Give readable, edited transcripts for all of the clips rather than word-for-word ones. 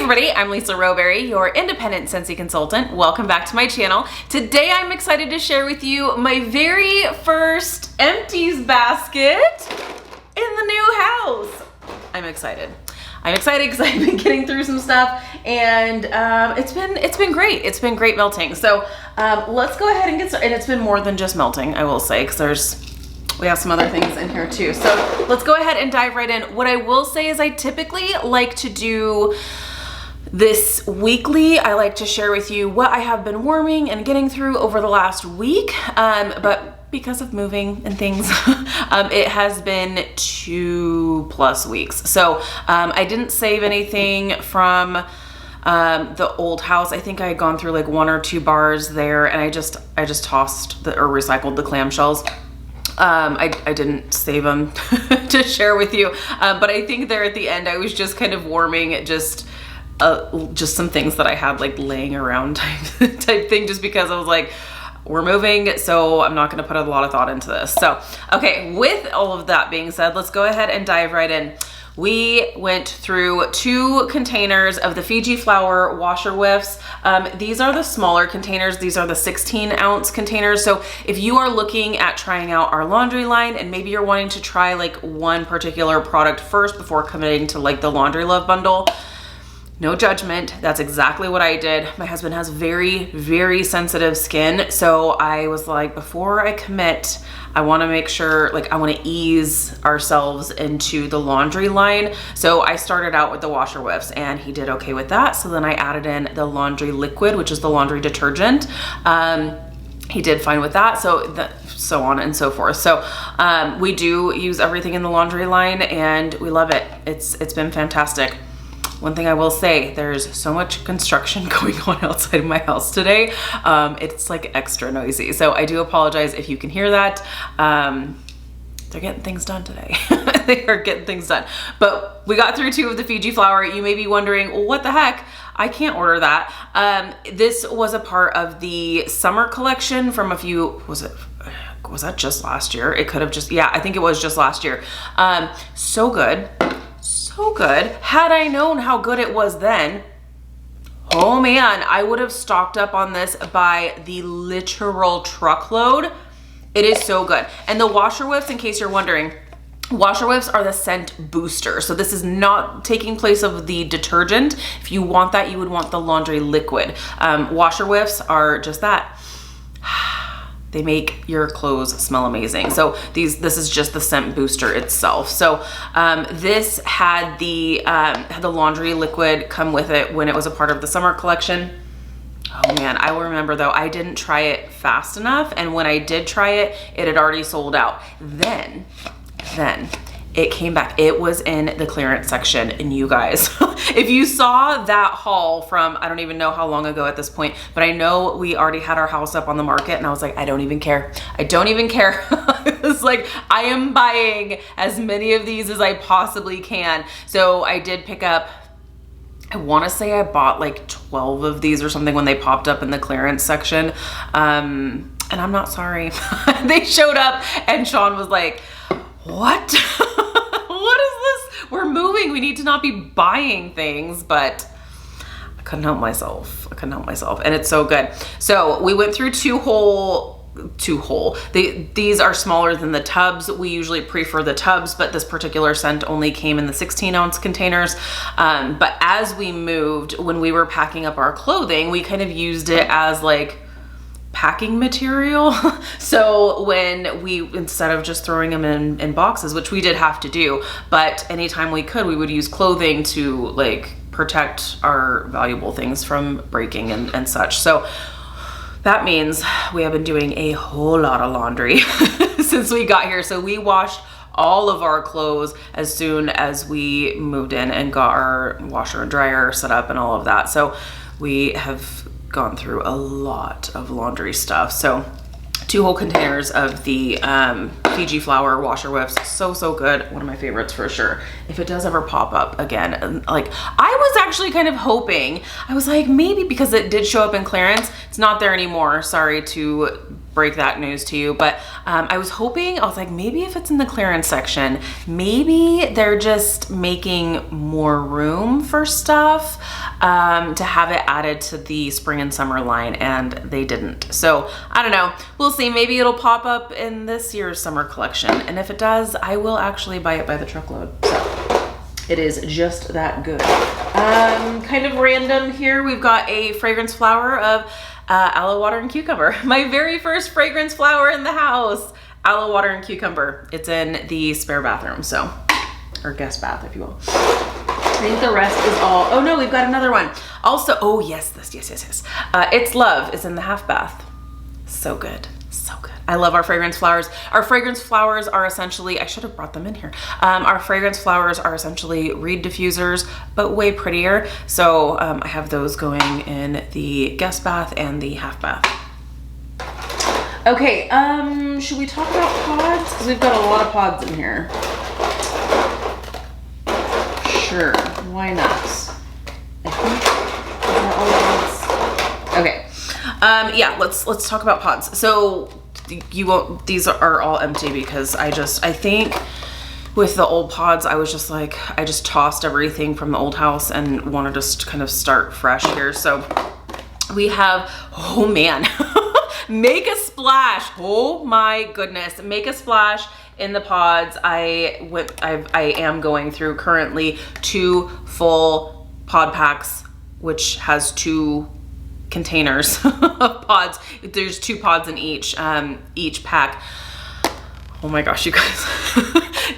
everybody, I'm Lisa Rowberry, your independent Scentsy consultant. Welcome back to my channel. Today I'm excited to share with you my very first empties basket in the new house. I'm excited. I'm excited because I've been getting through some stuff and it's been great. It's been great melting. So let's go ahead and get started. And it's been more than just melting, I will say, because we have some other things in here too. So let's go ahead and dive right in. What I will say is I typically like to do this weekly. I like to share with you what I have been warming and getting through over the last week. But because of moving and things, it has been 2+ weeks. So I didn't save anything from the old house. I think I had gone through like 1 or 2 bars there, and I just tossed or recycled the clamshells. I didn't save them to share with you, but I think there at the end I was just kind of warming just some things that I had like laying around type thing, just because I was like, we're moving, so I'm not going to put a lot of thought into this. So, okay, with all of that being said, let's go ahead and dive right in. We went through 2 containers of the Fiji Flower washer whiffs. These are the smaller containers. These are the 16-ounce containers. So if you are looking at trying out our laundry line and maybe you're wanting to try like one particular product first before committing to like the Laundry Love bundle, no judgment. That's exactly what I did. My husband has very, very sensitive skin. So I was like, before I commit, I want to make sure, like, I want to ease ourselves into the laundry line. So I started out with the washer whiffs and he did okay with that. So then I added in the laundry liquid, which is the laundry detergent. He did fine with that. So on and so forth. So we do use everything in the laundry line and we love it. It's been fantastic. One thing I will say, there's so much construction going on outside of my house today. It's like extra noisy. So I do apologize if you can hear that. They're getting things done today. They are getting things done. But we got through 2 of the Fiji Flower. You may be wondering, well, what the heck? I can't order that. This was a part of the summer collection from a few, was that just last year? It could have just, yeah, I think it was just last year. So good. So good. Had I known how good it was then, oh man, I would have stocked up on this by the literal truckload. It is so good. And the washer whiffs, in case you're wondering, washer whiffs are the scent booster. So this is not taking place of the detergent. If you want that, you would want the laundry liquid. Washer whiffs are just that. They make your clothes smell amazing. So this is just the scent booster itself. So this had the laundry liquid come with it when it was a part of the summer collection. Oh man, I will remember though, I didn't try it fast enough. And when I did try it, it had already sold out. Then it came back. It was in the clearance section, and you guys, if you saw that haul from, I don't even know how long ago at this point, but I know we already had our house up on the market and I was like, I don't even care. I don't even care. It's like, I am buying as many of these as I possibly can. So I did pick up, I want to say I bought like 12 of these or something when they popped up in the clearance section. And I'm not sorry. They showed up and Sean was like, what? What is this? We're moving. We need to not be buying things, but I couldn't help myself. And it's so good. So we went through 2 whole. These are smaller than the tubs. We usually prefer the tubs, but this particular scent only came in the 16-ounce containers. But as we moved, when we were packing up our clothing, we kind of used it as like packing material. So when we, instead of just throwing them in boxes, which we did have to do, but anytime we could, we would use clothing to like protect our valuable things from breaking and such. So that means we have been doing a whole lot of laundry since we got here. So we washed all of our clothes as soon as we moved in and got our washer and dryer set up and all of that. So we have gone through a lot of laundry stuff. So 2 whole containers of the Fiji Flower washer whiffs. So good. One of my favorites for sure. If it does ever pop up again, like I was actually kind of hoping, I was like, maybe because it did show up in clearance, it's not there anymore. Sorry to break that news to you, but I was hoping, I was like, maybe if it's in the clearance section, maybe they're just making more room for stuff. to have it added to the spring and summer line, and they didn't. So I don't know, we'll see. Maybe it'll pop up in this year's summer collection, and if it does, I will actually buy it by the truckload. So it is just that good. Kind of random here, we've got a fragrance flower of aloe water and cucumber. My very first fragrance flower in the house, aloe water and cucumber. It's in the spare bathroom, so, or guest bath, if you will. I think the rest is all, oh no, we've got another one. Also, oh yes, yes. It's Love is in the half bath. So good, so good. I love our fragrance flowers. Our fragrance flowers are essentially, I should have brought them in here. Our fragrance flowers are essentially reed diffusers, but way prettier. So I have those going in the guest bath and the half bath. Okay, should we talk about pods? Because we've got a lot of pods in here. Sure, why not? I think all pods. Okay, yeah, let's talk about pods. So you won't, these are all empty because I think with the old pods, I was just like, I just tossed everything from the old house and wanted to kind of start fresh here. So we have, oh man, Make a Splash. Oh my goodness, Make a Splash in the pods. I am going through currently 2 full pod packs, which has 2 containers of pods. There's 2 pods in each pack. Oh my gosh, you guys.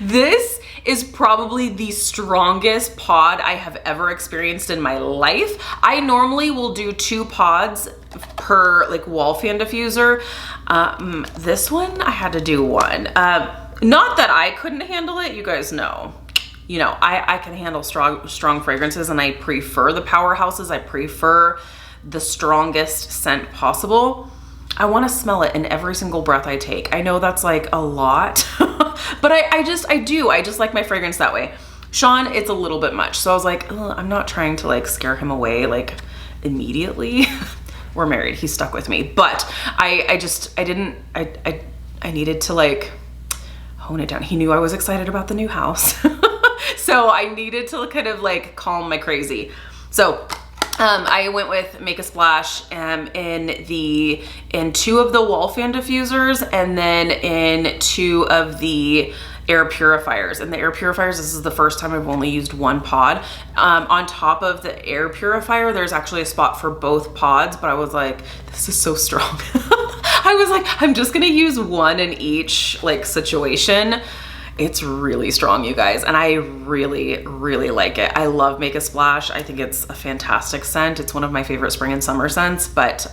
This is probably the strongest pod I have ever experienced in my life. I normally will do 2 pods per like wall fan diffuser. This one I had to do 1. Not that I couldn't handle it, you guys know. You know, I can handle strong fragrances, and I prefer the powerhouses. I prefer the strongest scent possible. I want to smell it in every single breath I take. I know that's like a lot, but I just like my fragrance that way. Sean, it's a little bit much. So I was like, I'm not trying to like scare him away like immediately. We're married, he's stuck with me, but I needed to like hone it down. He knew I was excited about the new house. So I needed to kind of like calm my crazy. So I went with Make a Splash in 2 of the wall fan diffusers, and then in 2 of the air purifiers. And the air purifiers, this is the first time I've only used 1 pod. On top of the air purifier, there's actually a spot for both pods, but I was like, this is so strong. I was like, I'm just gonna use 1 in each like situation. It's really strong, you guys, and I really like it. I love Make a Splash. I think it's a fantastic scent. It's one of my favorite spring and summer scents, but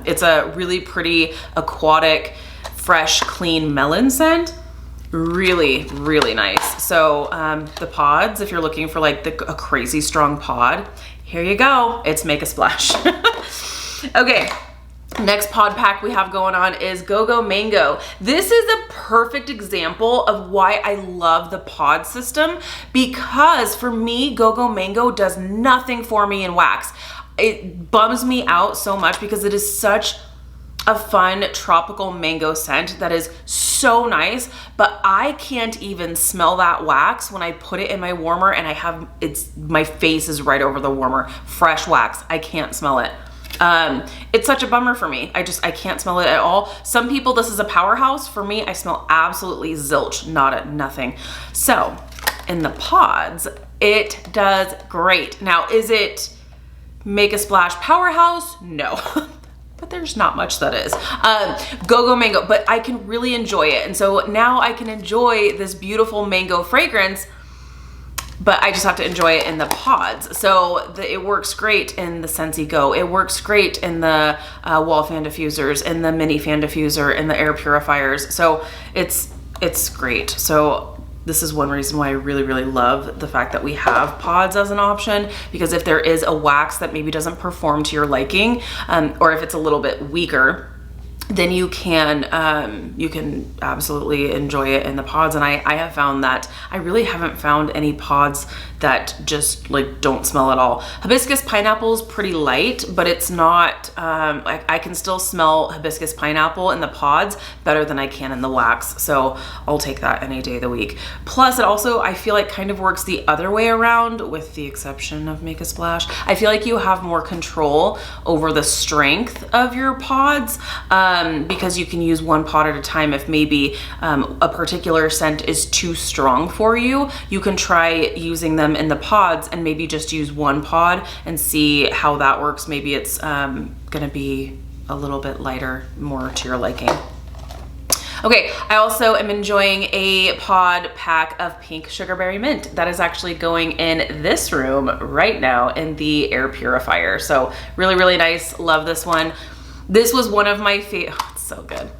it's a really pretty aquatic, fresh, clean melon scent. Really nice. So the pods, if you're looking for like a crazy strong pod, here you go. It's Make a Splash. Okay. Next pod pack we have going on is Go-Go Mango. This is a perfect example of why I love the pod system, because for me, Go-Go Mango does nothing for me in wax. It bums me out so much because it is such a fun tropical mango scent that is so nice, but I can't even smell that wax when I put it in my warmer and my face is right over the warmer. Fresh wax, I can't smell it. It's such a bummer for me. I can't smell it at all. Some people, this is a powerhouse. For me, I smell absolutely zilch, nothing. So in the pods, it does great. Now, is it Make a Splash powerhouse? No. But there's not much that is. Go-Go Mango, but I can really enjoy it. And so now I can enjoy this beautiful mango fragrance, but I just have to enjoy it in the pods. So it works great in the Scentsy Go. It works great in the wall fan diffusers, in the mini fan diffuser, in the air purifiers. So it's great. So this is one reason why I really love the fact that we have pods as an option, because if there is a wax that maybe doesn't perform to your liking, or if it's a little bit weaker, then you can absolutely enjoy it in the pods. And I have found that I really haven't found any pods that just like don't smell at all. Hibiscus pineapple is pretty light, but it's not, like I can still smell hibiscus pineapple in the pods better than I can in the wax. So I'll take that any day of the week. Plus it also, I feel like kind of works the other way around, with the exception of Make a Splash. I feel like you have more control over the strength of your pods, because you can use one pod at a time. If maybe a particular scent is too strong for you, you can try using them in the pods and maybe just use one pod and see how that works. Maybe it's gonna be a little bit lighter, more to your liking. Okay, I also am enjoying a pod pack of pink sugarberry mint. That is actually going in this room right now in the air purifier. So really, really nice. Love this one. This was one of my favorite. Oh, it's so good.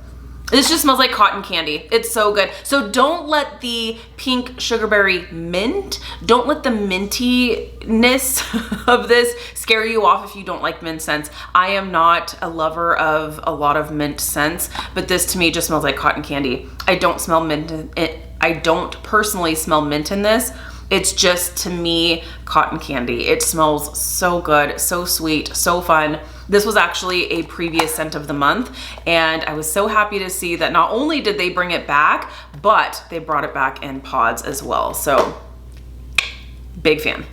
This just smells like cotton candy. It's so good. So don't let the pink sugarberry mint, don't let the mintiness of this scare you off if you don't like mint scents. I am not a lover of a lot of mint scents, but this to me just smells like cotton candy. I don't smell mint in it. I don't personally smell mint in this. It's just, to me, cotton candy. It smells so good, so sweet, so fun. This was actually a previous scent of the month, and I was so happy to see that not only did they bring it back, but they brought it back in pods as well. So, big fan.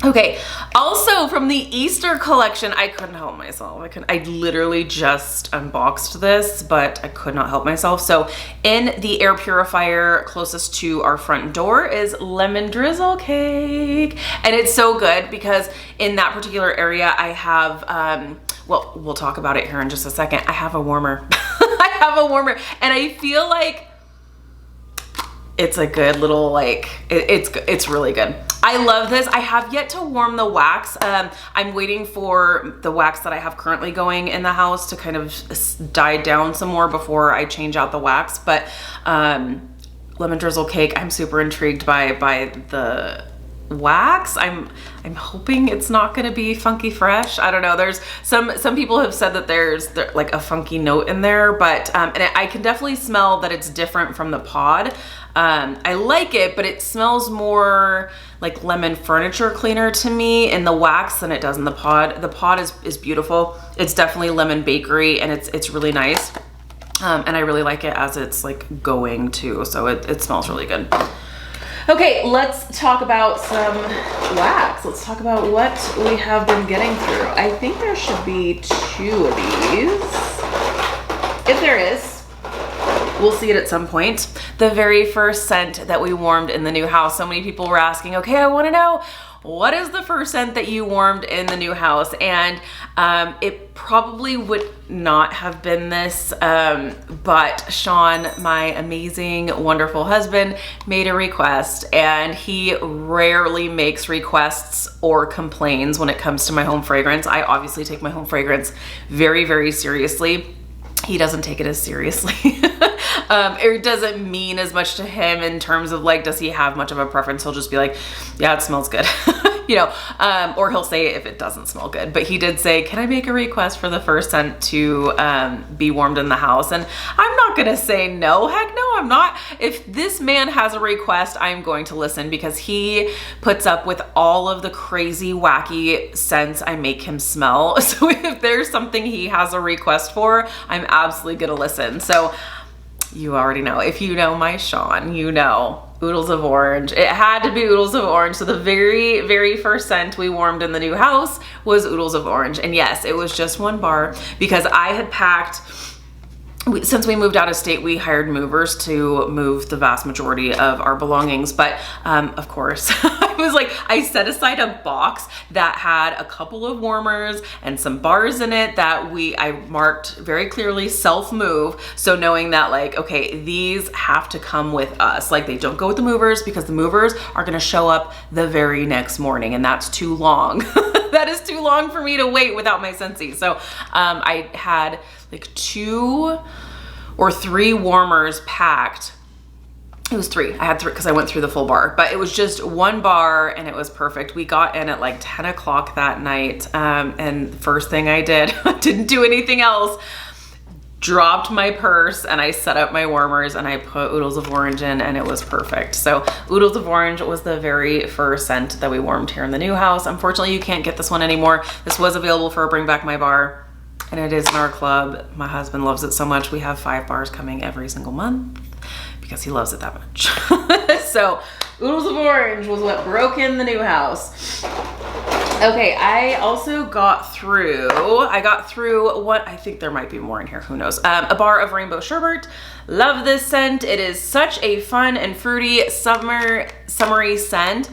Okay, also from the Easter collection, I couldn't help myself. I literally just unboxed this, but I could not help myself. So in the air purifier closest to our front door is lemon drizzle cake. And it's so good because in that particular area, I have, well, we'll talk about it here in just a second. I have a warmer. I have a warmer, and I feel like it's a good little, like, it's really good. I love this. I have yet to warm the wax. I'm waiting for the wax that I have currently going in the house to kind of die down some more before I change out the wax. But lemon drizzle cake, I'm super intrigued by the wax. I'm hoping it's not going to be funky fresh. I don't know. There's some people have said that there's like a funky note in there, but and I can definitely smell that it's different from the pod. I like it, but it smells more like lemon furniture cleaner to me in the wax than it does in the pod. The pod is beautiful. It's definitely lemon bakery, and it's really nice. And I really like it as it's like going too. So it smells really good. Okay, let's talk about some wax. Let's talk about what we have been getting through. I think there should be 2 of these. If there is, we'll see it at some point. The very first scent that we warmed in the new house. So many people were asking, okay, I want to know, what is the first scent that you warmed in the new house? And it probably would not have been this, but Sean, my amazing, wonderful husband, made a request, and he rarely makes requests or complains when it comes to my home fragrance. I obviously take my home fragrance very, very seriously. He doesn't take it as seriously. It doesn't mean as much to him in terms of like, does he have much of a preference? He'll just be like, yeah, it smells good. You know, or he'll say if it doesn't smell good. But he did say, can I make a request for the first scent to be warmed in the house? And I'm not gonna say no. Heck no, I'm not. If this man has a request, I'm going to listen, because he puts up with all of the crazy, wacky scents I make him smell. So if there's something he has a request for, I'm absolutely gonna listen. So you already know. If you know my Sean, you know. Oodles of Orange. It had to be Oodles of Orange. So the very, very first scent we warmed in the new house was Oodles of Orange. And yes, it was just 1 bar, because I had packed, since we moved out of state, we hired movers to move the vast majority of our belongings. But of course, I set aside a box that had a couple of warmers and some bars in it that I marked very clearly self-move. So knowing that, like, okay, these have to come with us. Like, they don't go with the movers, because the movers are gonna show up the very next morning, and that's too long. That is too long for me to wait without my Scentsy. So I had like 2 or 3 warmers packed. It was 3. I had 3 because I went through the full bar, but it was just 1 bar and it was perfect. We got in at like 10 o'clock that night, and the first thing I did, I didn't do anything else, dropped my purse and I set up my warmers and I put Oodles of Orange in, and it was perfect. So Oodles of Orange was the very first scent that we warmed here in the new house. Unfortunately, you can't get this one anymore. This was available for a Bring Back My Bar, and it is in our club. My husband loves it so much. We have 5 bars coming every single month because he loves it that much. So Oodles of Orange was what broke in the new house. Okay, I also got through what, I think there might be more in here, who knows. A bar of rainbow sherbet. Love this scent. It is such a fun and fruity summery scent.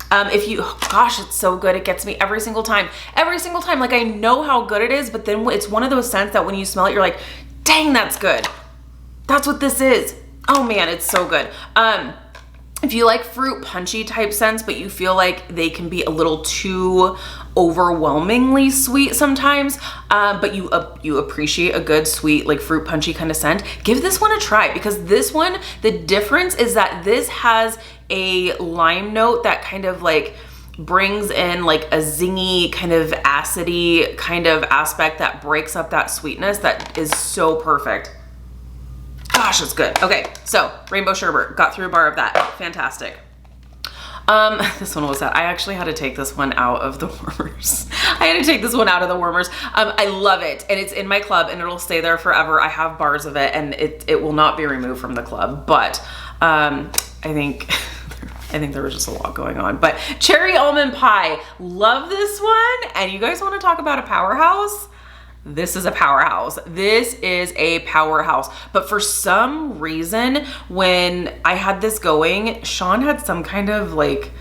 Gosh, it's so good. It gets me every single time. Like, I know how good it is, but then it's one of those scents that when you smell it, you're like, dang, that's good. That's what this is. Oh man, it's so good. If you like fruit punchy type scents, but you feel like they can be a little too overwhelmingly sweet sometimes, but you appreciate a good sweet, like fruit punchy kind of scent, give this one a try, because this one, the difference is that this has a lime note that kind of like brings in like a zingy kind of acidy kind of aspect that breaks up that sweetness that is so perfect. Gosh, it's good. Okay, so rainbow sherbet, got through a bar of that. Fantastic. This one was that I actually had to take this one out of the warmers. I love it, and it's in my club, and it'll stay there forever. I have bars of it, and it will not be removed from the club. But I think there was just a lot going on. But cherry almond pie, love this one. And you guys want to talk about a powerhouse? This is a powerhouse. This is a powerhouse. But for some reason, when I had this going, Sean had some kind of like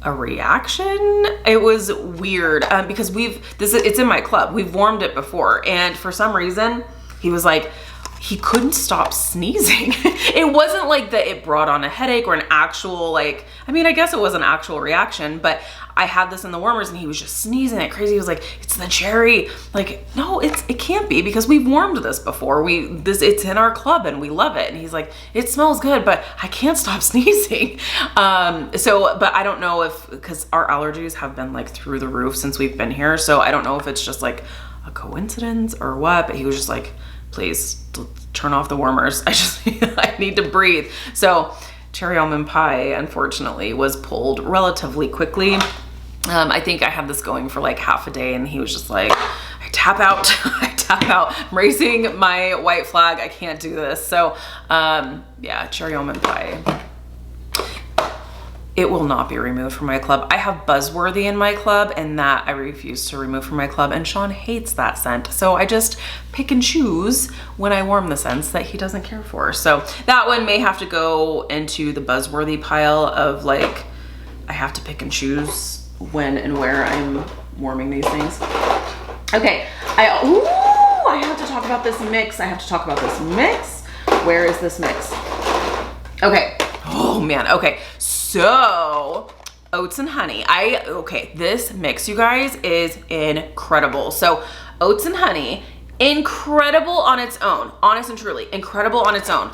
a reaction. It was weird because it's in my club. We've warmed it before. And for some reason, he was like, he couldn't stop sneezing. It wasn't like that it brought on a headache or an actual like, I mean, I guess it was an actual reaction, but I had this in the warmers and he was just sneezing like crazy. He was like, it's the cherry. Like, no, it can't be, because we've warmed this before. It's in our club and we love it. And he's like, it smells good, but I can't stop sneezing. But I don't know because our allergies have been like through the roof since we've been here. So I don't know if it's just like a coincidence or what, but he was just like, please turn off the warmers. I need to breathe. So cherry almond pie, unfortunately, was pulled relatively quickly. I think I had this going for like half a day, and he was just like, I tap out. I'm raising my white flag. I can't do this. So yeah, cherry almond pie. It will not be removed from my club. I have Buzzworthy in my club, and that I refuse to remove from my club, and Sean hates that scent. So I just pick and choose when I warm the scents that he doesn't care for. So that one may have to go into the Buzzworthy pile of like, I have to pick and choose when and where I'm warming these things. Okay, I have to talk about this mix. Where is this mix? Okay, oh man, okay. So oats and honey. This mix, you guys, is incredible. So oats and honey, incredible on its own. Honest and truly, incredible on its own.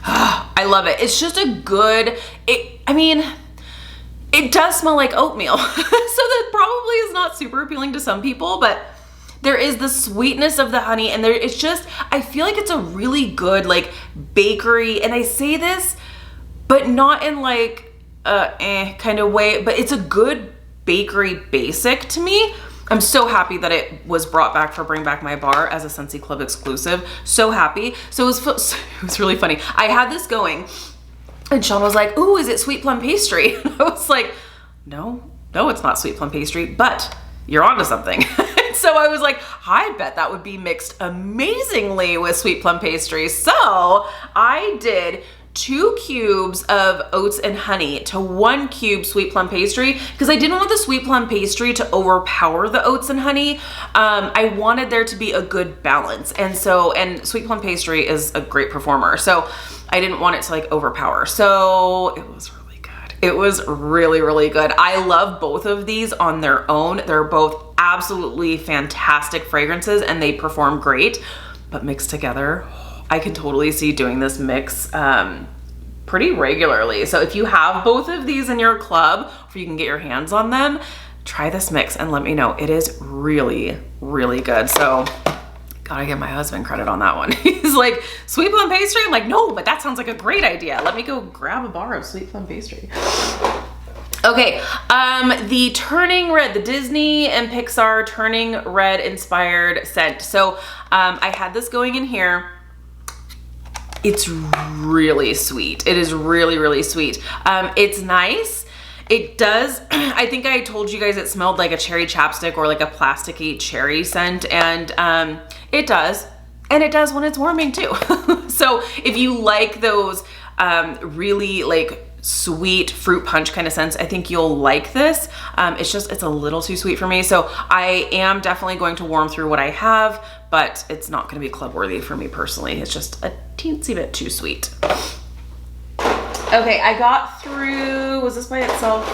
I love it. It's just a good, it does smell like oatmeal. So that probably is not super appealing to some people, but there is the sweetness of the honey, and it's just, I feel like it's a really good like bakery, and I say this, but not in like kind of way, but it's a good bakery basic to me. I'm so happy that it was brought back for Bring Back My Bar as a Scentsy Club exclusive. So happy. So it was really funny. I had this going, and Sean was like, ooh, is it sweet plum pastry? And I was like, no, it's not sweet plum pastry, but you're onto something. So I was like, I bet that would be mixed amazingly with sweet plum pastry. So I did 2 cubes of oats and honey to 1 cube sweet plum pastry, because I didn't want the sweet plum pastry to overpower the oats and honey. I wanted there to be a good balance. And sweet plum pastry is a great performer. So I didn't want it to like overpower. So it was really good. It was really, really good. I love both of these on their own. They're both absolutely fantastic fragrances and they perform great, but mixed together, I can totally see doing this mix pretty regularly. So if you have both of these in your club, or you can get your hands on them, try this mix and let me know. It is really, really good. So Gotta give my husband credit on that one. He's like, sweet plum pastry? I'm like, no, but that sounds like a great idea. Let me go grab a bar of sweet plum pastry. Okay, the Turning Red, the Disney and Pixar Turning Red inspired scent. So I had this going in here. It's really sweet. It is really, really sweet. It's nice. It does, I think I told you guys it smelled like a cherry chapstick or like a plasticky cherry scent, and it does. And it does when it's warming too. So if you like those really like sweet fruit punch kind of scents, I think you'll like this. It's a little too sweet for me. So I am definitely going to warm through what I have, but it's not gonna be club worthy for me personally. It's just a teensy bit too sweet. Okay, I got through, was this by itself?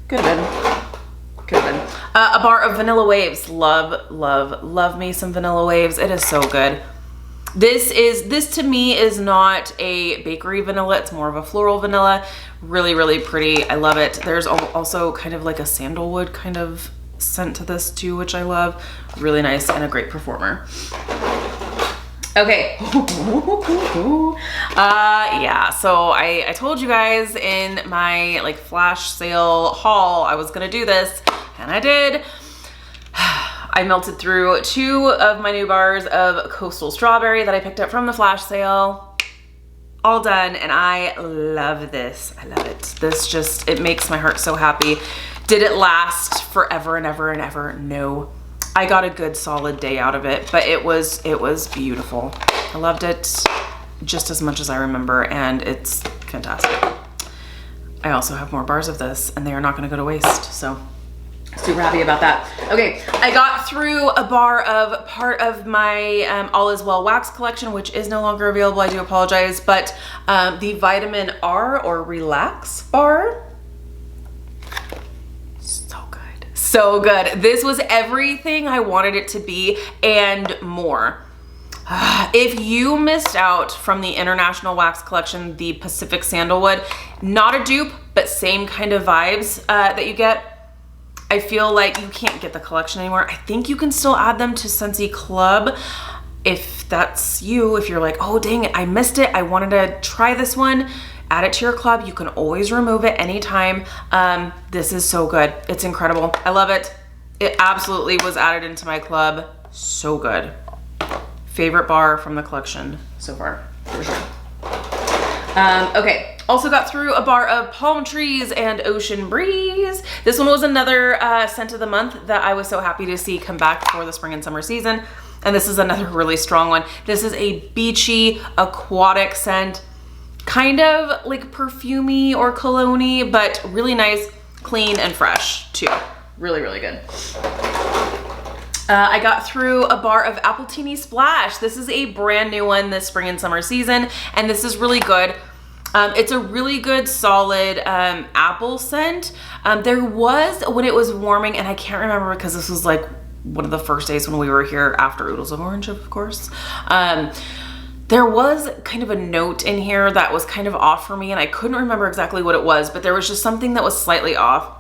Could have been. Could have been. A bar of Vanilla Waves. Love, love, love me some Vanilla Waves. It is so good. This to me is not a bakery vanilla. It's more of a floral vanilla. Really, really pretty. I love it. There's also kind of like a sandalwood kind of scent to this too, which I love. Really nice and a great performer. Okay. Yeah, so I told you guys in my like flash sale haul I was gonna do this, and I did. I melted through 2 of my new bars of Coastal Strawberry that I picked up from the flash sale. All done, and I love this. I love it. This just, it makes my heart so happy. Did it last forever and ever and ever? No. I got a good solid day out of it, but it was beautiful. I loved it just as much as I remember, and it's fantastic. I also have more bars of this, and they are not gonna go to waste, so super happy about that. Okay, I got through a bar of part of my All Is Well wax collection, which is no longer available. I do apologize, but the Vitamin R or Relax bar. So good. So good. This was everything I wanted it to be and more. If you missed out from the International Wax Collection, the Pacific Sandalwood, not a dupe, but same kind of vibes that you get. I feel like you can't get the collection anymore. I think you can still add them to Scentsy Club if that's you. If you're like, oh dang it, I missed it, I wanted to try this one, add it to your club. You can always remove it anytime. This is so good. It's incredible. I love it. It absolutely was added into my club. So good. Favorite bar from the collection so far, for sure. Okay. Also got through a bar of Palm Trees and Ocean Breeze. This one was another scent of the month that I was so happy to see come back for the spring and summer season. And this is another really strong one. This is a beachy, aquatic scent, kind of like perfumey or cologne-y, but really nice, clean, and fresh too. Really, really good. I got through a bar of Appletini Splash. This is a brand new one this spring and summer season, and this is really good. It's a really good solid apple scent. There was, when it was warming, and I can't remember because this was like one of the first days when we were here after Oodles of Orange, of course. There was kind of a note in here that was kind of off for me, and I couldn't remember exactly what it was, but there was just something that was slightly off.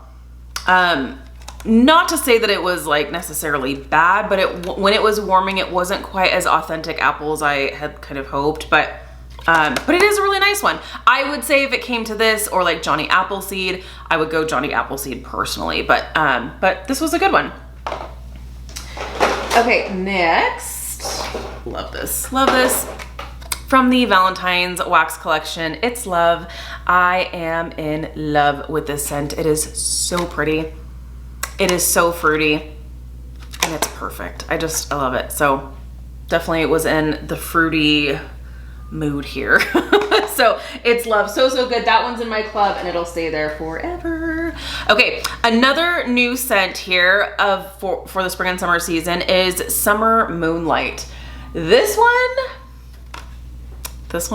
Not to say that it was like necessarily bad, but when it was warming, it wasn't quite as authentic apple as I had kind of hoped, but it is a really nice one. I would say if it came to this or like Johnny Appleseed, I would go Johnny Appleseed personally, but this was a good one. Okay, next, love this. From the Valentine's Wax Collection, It's Love. I am in love with this scent. It is so pretty. It is so fruity, and it's perfect. I love it. So definitely it was in the fruity mood here. So It's Love, so good. That one's in my club and it'll stay there forever. Okay, another new scent here for the spring and summer season is Summer Moonlight. This one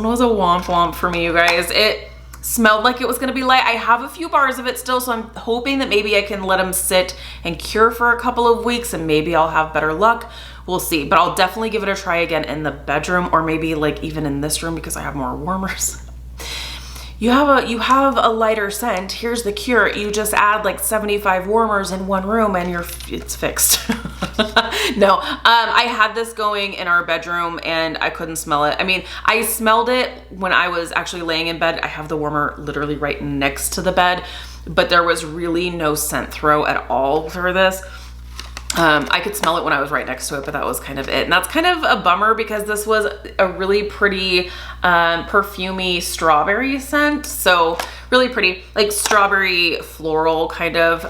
was a womp womp for me, you guys. It smelled like it was gonna be light. I have a few bars of it still, so I'm hoping that maybe I can let them sit and cure for a couple of weeks and maybe I'll have better luck. We'll see, but I'll definitely give it a try again in the bedroom or maybe like even in this room because I have more warmers. you have a lighter scent. Here's the cure. You just add like 75 warmers in one room and it's fixed. No, I had this going in our bedroom and I couldn't smell it. I mean, I smelled it when I was actually laying in bed. I have the warmer literally right next to the bed, but there was really no scent throw at all for this. I could smell it when I was right next to it, but that was kind of it. And that's kind of a bummer because this was a really pretty perfumey strawberry scent. So really pretty, like strawberry floral kind of.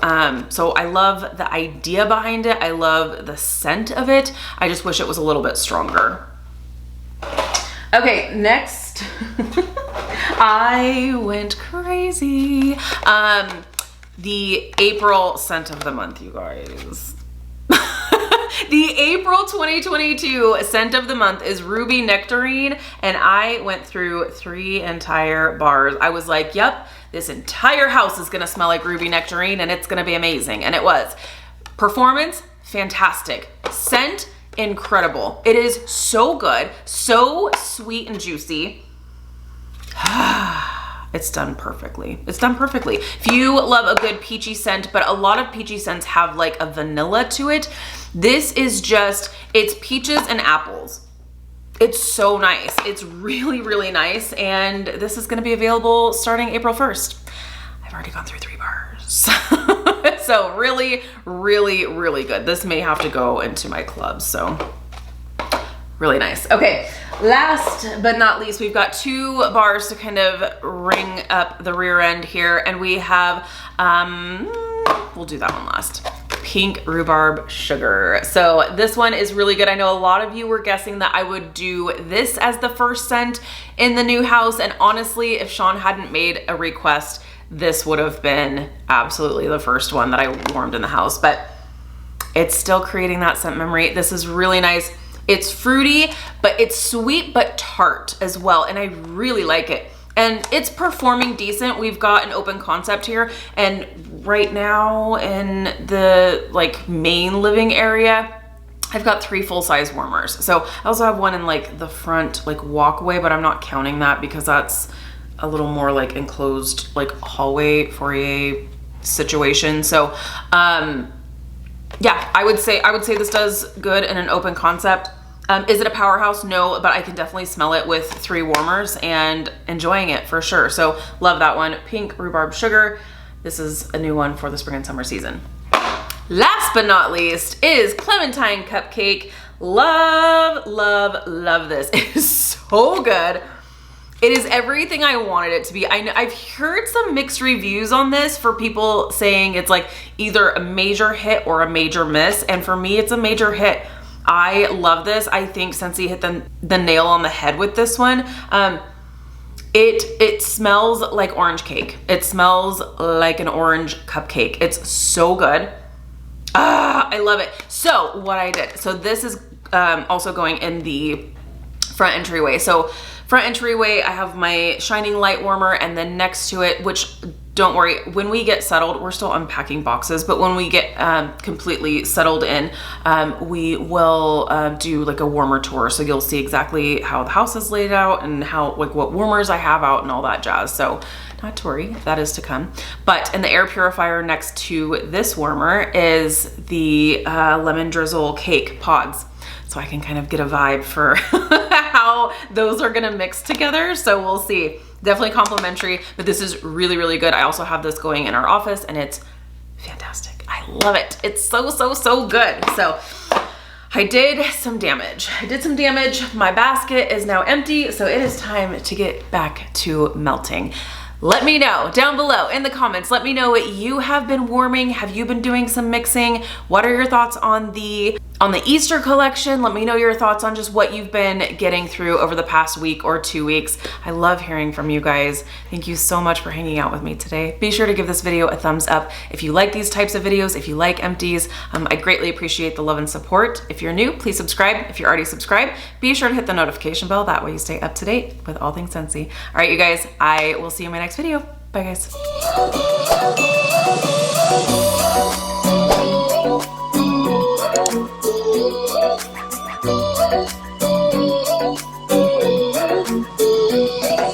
So I love the idea behind it. I love the scent of it. I just wish it was a little bit stronger. Okay, next. I went crazy. The April scent of the month, you guys. The April 2022 scent of the month is Ruby Nectarine, and I went through 3 entire bars. I was like, yep, this entire house is gonna smell like Ruby Nectarine and it's gonna be amazing, and it was. Performance, fantastic. Scent, incredible. It is so good, so sweet and juicy. It's done perfectly. It's done perfectly. If you love a good peachy scent, but a lot of peachy scents have like a vanilla to it, this is just, it's peaches and apples. It's so nice. It's really, really nice. And this is gonna be available starting April 1st. I've already gone through 3 bars. So really, really, really good. This may have to go into my club, so really nice. Okay, last but not least, we've got 2 bars to kind of ring up the rear end here, and we have, we'll do that one last. Pink Rhubarb Sugar. So this one is really good. I know a lot of you were guessing that I would do this as the first scent in the new house, and honestly, if Sean hadn't made a request, this would have been absolutely the first one that I warmed in the house, but it's still creating that scent memory. This is really nice. It's fruity, but it's sweet but tart as well, and I really like it. And it's performing decent. We've got an open concept here, and right now in the like main living area, I've got 3 full-size warmers. So I also have one in like the front like walkway, but I'm not counting that because that's a little more like enclosed like hallway foyer situation. So yeah, I would say this does good in an open concept. Is it a powerhouse? No, but I can definitely smell it with 3 warmers and enjoying it for sure. So love that one. Pink Rhubarb Sugar. This is a new one for the spring and summer season. Last but not least is Clementine Cupcake. Love, love, love this. It is so good. It is everything I wanted it to be. I've heard some mixed reviews on this for people saying it's like either a major hit or a major miss. And for me, it's a major hit. I love this. I think Scentsy hit the nail on the head with this one. It smells like orange cake. It smells like an orange cupcake. It's so good. I love it. So what I did, so this is also going in the front entryway. So front entryway, I have my Shining Light warmer, and then next to it, which don't worry, when we get settled, we're still unpacking boxes, but when we get completely settled in, we will do like a warmer tour. So you'll see exactly how the house is laid out and how like what warmers I have out and all that jazz. So not to worry, that is to come. But in the air purifier next to this warmer is the lemon drizzle cake pods. So I can kind of get a vibe for how those are gonna mix together. So we'll see. Definitely complimentary, but this is really, really good. I also have this going in our office and it's fantastic. I love it. It's so, so, so good. So I did some damage. My basket is now empty, so it is time to get back to melting. Let me know down below in the comments. Let me know what you have been warming. Have you been doing some mixing? What are your thoughts on the Easter collection? Let me know your thoughts on just what you've been getting through over the past week or 2 weeks. I love hearing from you guys. Thank you so much for hanging out with me today. Be sure to give this video a thumbs up if you like these types of videos, if you like empties. I greatly appreciate the love and support. If you're new, please subscribe. If you're already subscribed, be sure to hit the notification bell. That way you stay up to date with all things Scentsy. All right, you guys, I will see you in my next video. Bye, guys.